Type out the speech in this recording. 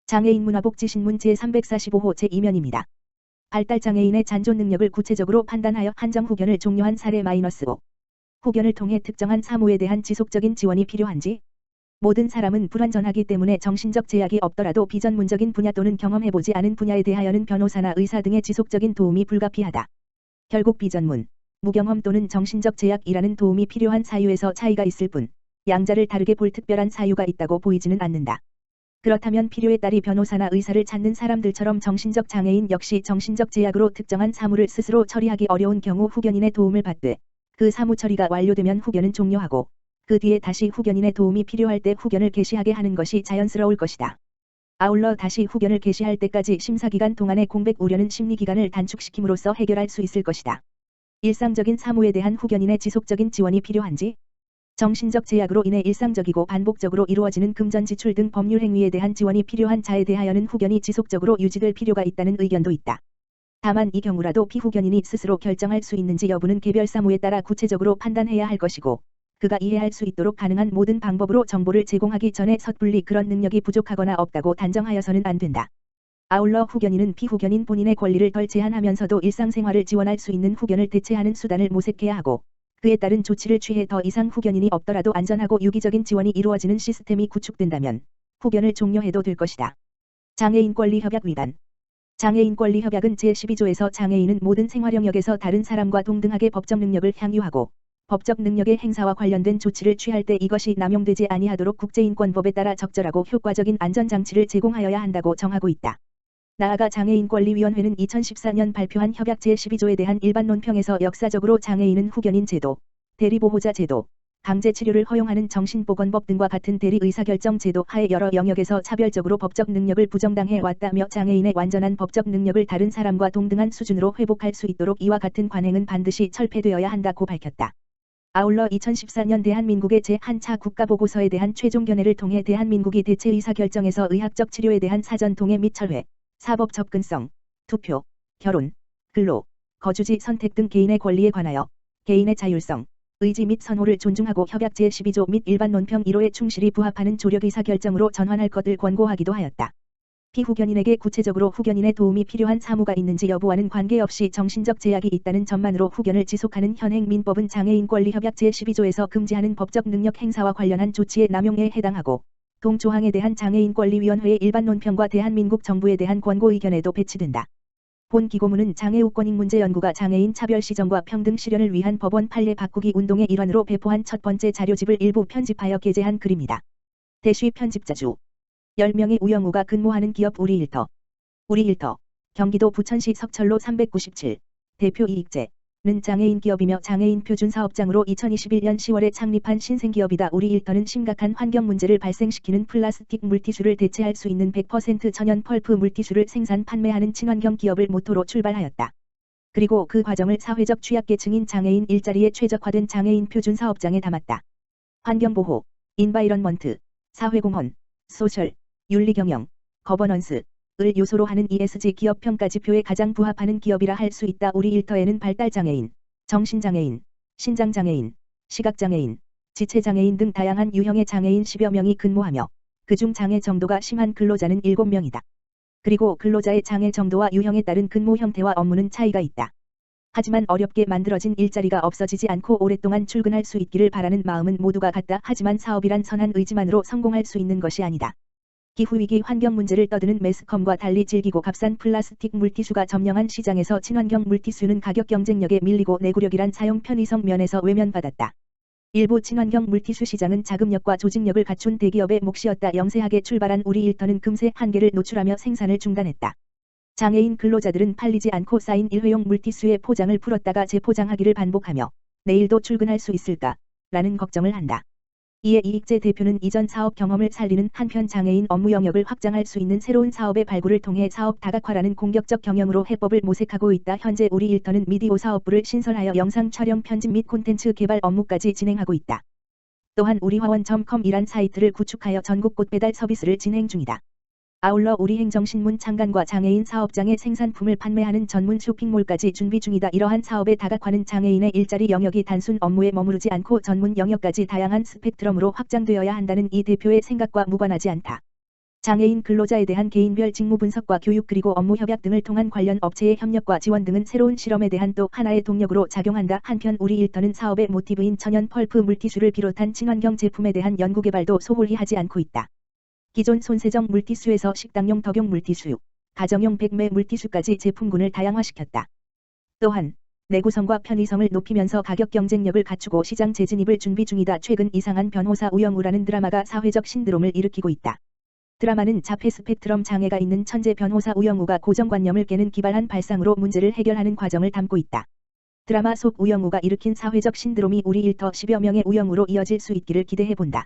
장애인 문화복지신문 제345호 제2면입니다. 발달장애인의 잔존 능력을 구체적으로 판단하여 한정 후견을 종료한 사례 -5. 후견을 통해 특정한 사무에 대한 지속적인 지원이 필요한지. 모든 사람은 불완전하기 때문에 정신적 제약이 없더라도 비전문적인 분야 또는 경험해보지 않은 분야에 대하여는 변호사나 의사 등의 지속적인 도움이 불가피하다. 결국 비전문, 무경험 또는 정신적 제약이라는 도움이 필요한 사유에서 차이가 있을 뿐 양자를 다르게 볼 특별한 사유가 있다고 보이지는 않는다. 그렇다면 필요에 따리 변호사나 의사를 찾는 사람들처럼 정신적 장애인 역시 정신적 제약으로 특정한 사무를 스스로 처리하기 어려운 경우 후견인의 도움을 받되 그 사무 처리가 완료되면 후견은 종료하고 그 뒤에 다시 후견인의 도움이 필요할 때 후견을 개시하게 하는 것이 자연스러울 것이다. 아울러 다시 후견을 개시할 때까지 심사기간 동안의 공백 우려는 심리기간을 단축시킴으로써 해결할 수 있을 것이다. 일상적인 사무에 대한 후견인의 지속적인 지원이 필요한지. 정신적 제약으로 인해 일상적이고 반복적으로 이루어지는 금전 지출 등 법률 행위에 대한 지원이 필요한 자에 대하여는 후견이 지속적으로 유지될 필요가 있다는 의견도 있다. 다만 이 경우라도 피후견인이 스스로 결정할 수 있는지 여부는 개별 사무에 따라 구체적으로 판단해야 할 것이고 그가 이해할 수 있도록 가능한 모든 방법으로 정보를 제공하기 전에 섣불리 그런 능력이 부족하거나 없다고 단정하여서는 안 된다. 아울러 후견인은 피후견인 본인의 권리를 덜 제한하면서도 일상생활을 지원할 수 있는 후견을 대체하는 수단을 모색해야 하고 그에 따른 조치를 취해 더 이상 후견인이 없더라도 안전하고 유기적인 지원이 이루어지는 시스템이 구축된다면 후견을 종료해도 될 것이다. 장애인 권리 협약 위반. 장애인 권리 협약은 제12조에서 장애인은 모든 생활 영역에서 다른 사람과 동등하게 법적 능력을 향유하고 법적 능력의 행사와 관련된 조치를 취할 때 이것이 남용되지 아니하도록 국제인권법에 따라 적절하고 효과적인 안전장치를 제공하여야 한다고 정하고 있다. 나아가 장애인권리위원회는 2014년 발표한 협약 제12조에 대한 일반 논평에서 역사적으로 장애인은 후견인 제도, 대리보호자 제도, 강제치료를 허용하는 정신보건법 등과 같은 대리의사결정 제도 하에 여러 영역에서 차별적으로 법적 능력을 부정당해 왔다며 장애인의 완전한 법적 능력을 다른 사람과 동등한 수준으로 회복할 수 있도록 이와 같은 관행은 반드시 철폐되어야 한다고 밝혔다. 아울러 2014년 대한민국의 제1차 국가보고서에 대한 최종 견해를 통해 대한민국이 대체의사결정에서 의학적 치료에 대한 사전 동의 및 철회, 사법 접근성, 투표, 결혼, 근로, 거주지 선택 등 개인의 권리에 관하여 개인의 자율성, 의지 및 선호를 존중하고 협약 제12조 및 일반 논평 1호에 충실히 부합하는 조력의사결정으로 전환할 것을 권고하기도 하였다. 피후견인에게 구체적으로 후견인의 도움이 필요한 사무가 있는지 여부와는 관계없이 정신적 제약이 있다는 점만으로 후견을 지속하는 현행 민법은 장애인권리협약 제12조에서 금지하는 법적 능력 행사와 관련한 조치의 남용에 해당하고 동조항에 대한 장애인권리위원회의 일반 논평과 대한민국 정부에 대한 권고 의견에도 배치된다. 본 기고문은 장애우권익문제연구가 장애인 차별 시정과 평등 실현을 위한 법원 판례 바꾸기 운동의 일환으로 배포한 첫 번째 자료집을 일부 편집하여 게재한 글입니다. 대쉬 편집자주 10명의 우영우가 근무하는 기업 우리일터. 우리일터, 경기도 부천시 석철로 397, 대표 이익재. 는 장애인 기업이며 장애인 표준사업장으로 2021년 10월에 창립한 신생기업이다. 우리일터는 심각한 환경 문제를 발생시키는 플라스틱 물티슈를 대체할 수 있는 100% 천연 펄프 물티슈를 생산 판매하는 친환경 기업을 모토로 출발하였다. 그리고 그 과정을 사회적 취약계층인 장애인 일자리에 최적화된 장애인 표준사업장에 담았다. 환경보호, 인바이런먼트, 사회공헌, 소셜, 윤리경영, 거버넌스 을 요소로 하는 ESG 기업 평가지표에 가장 부합하는 기업이라 할 수 있다. 우리일터에는 발달장애인, 정신장애인, 신장장애인, 시각장애인, 지체장애인 등 다양한 유형의 장애인 10여 명이 근무하며 그중 장애 정도가 심한 근로자는 7명이다. 그리고 근로자의 장애 정도와 유형에 따른 근무 형태와 업무는 차이가 있다. 하지만 어렵게 만들어진 일자리가 없어지지 않고 오랫동안 출근할 수 있기를 바라는 마음은 모두가 같다. 하지만 사업이란 선한 의지만으로 성공할 수 있는 것이 아니다. 기후위기 환경 문제를 떠드는 매스컴과 달리 질기고 값싼 플라스틱 물티슈가 점령한 시장에서 친환경 물티슈는 가격 경쟁력에 밀리고 내구력이란 사용 편의성 면에서 외면받았다. 일부 친환경 물티슈 시장은 자금력과 조직력을 갖춘 대기업의 몫이었다. 영세하게 출발한 우리일터는 금세 한계를 노출하며 생산을 중단했다. 장애인 근로자들은 팔리지 않고 쌓인 일회용 물티슈의 포장을 풀었다가 재포장하기를 반복하며 내일도 출근할 수 있을까? 라는 걱정을 한다. 이에 이익재 대표는 이전 사업 경험을 살리는 한편 장애인 업무 영역을 확장할 수 있는 새로운 사업의 발굴을 통해 사업 다각화라는 공격적 경영으로 해법을 모색하고 있다. 현재 우리일터는 미디어 사업부를 신설하여 영상 촬영 편집 및 콘텐츠 개발 업무까지 진행하고 있다. 또한 우리화원.com이란 사이트를 구축하여 전국 꽃 배달 서비스를 진행 중이다. 아울러 우리행정신문 창간과 장애인 사업장의 생산품을 판매하는 전문 쇼핑몰까지 준비 중이다. 이러한 사업의 다각화는 장애인의 일자리 영역이 단순 업무에 머무르지 않고 전문 영역까지 다양한 스펙트럼으로 확장되어야 한다는 이 대표의 생각과 무관하지 않다. 장애인 근로자에 대한 개인별 직무 분석과 교육 그리고 업무 협약 등을 통한 관련 업체의 협력과 지원 등은 새로운 실험에 대한 또 하나의 동력으로 작용한다. 한편 우리 일터는 사업의 모티브인 천연 펄프 물티슈를 비롯한 친환경 제품에 대한 연구개발도 소홀히 하지 않고 있다. 기존 손세정 물티슈에서 식당용 덕용 물티슈, 가정용 백매 물티슈까지 제품군을 다양화시켰다. 또한 내구성과 편의성을 높이면서 가격 경쟁력을 갖추고 시장 재진입을 준비 중이다. 최근 이상한 변호사 우영우라는 드라마가 사회적 신드롬을 일으키고 있다. 드라마는 자폐 스펙트럼 장애가 있는 천재 변호사 우영우가 고정관념을 깨는 기발한 발상으로 문제를 해결하는 과정을 담고 있다. 드라마 속 우영우가 일으킨 사회적 신드롬이 우리 일터 10여 명의 우영우로 이어질 수 있기를 기대해본다.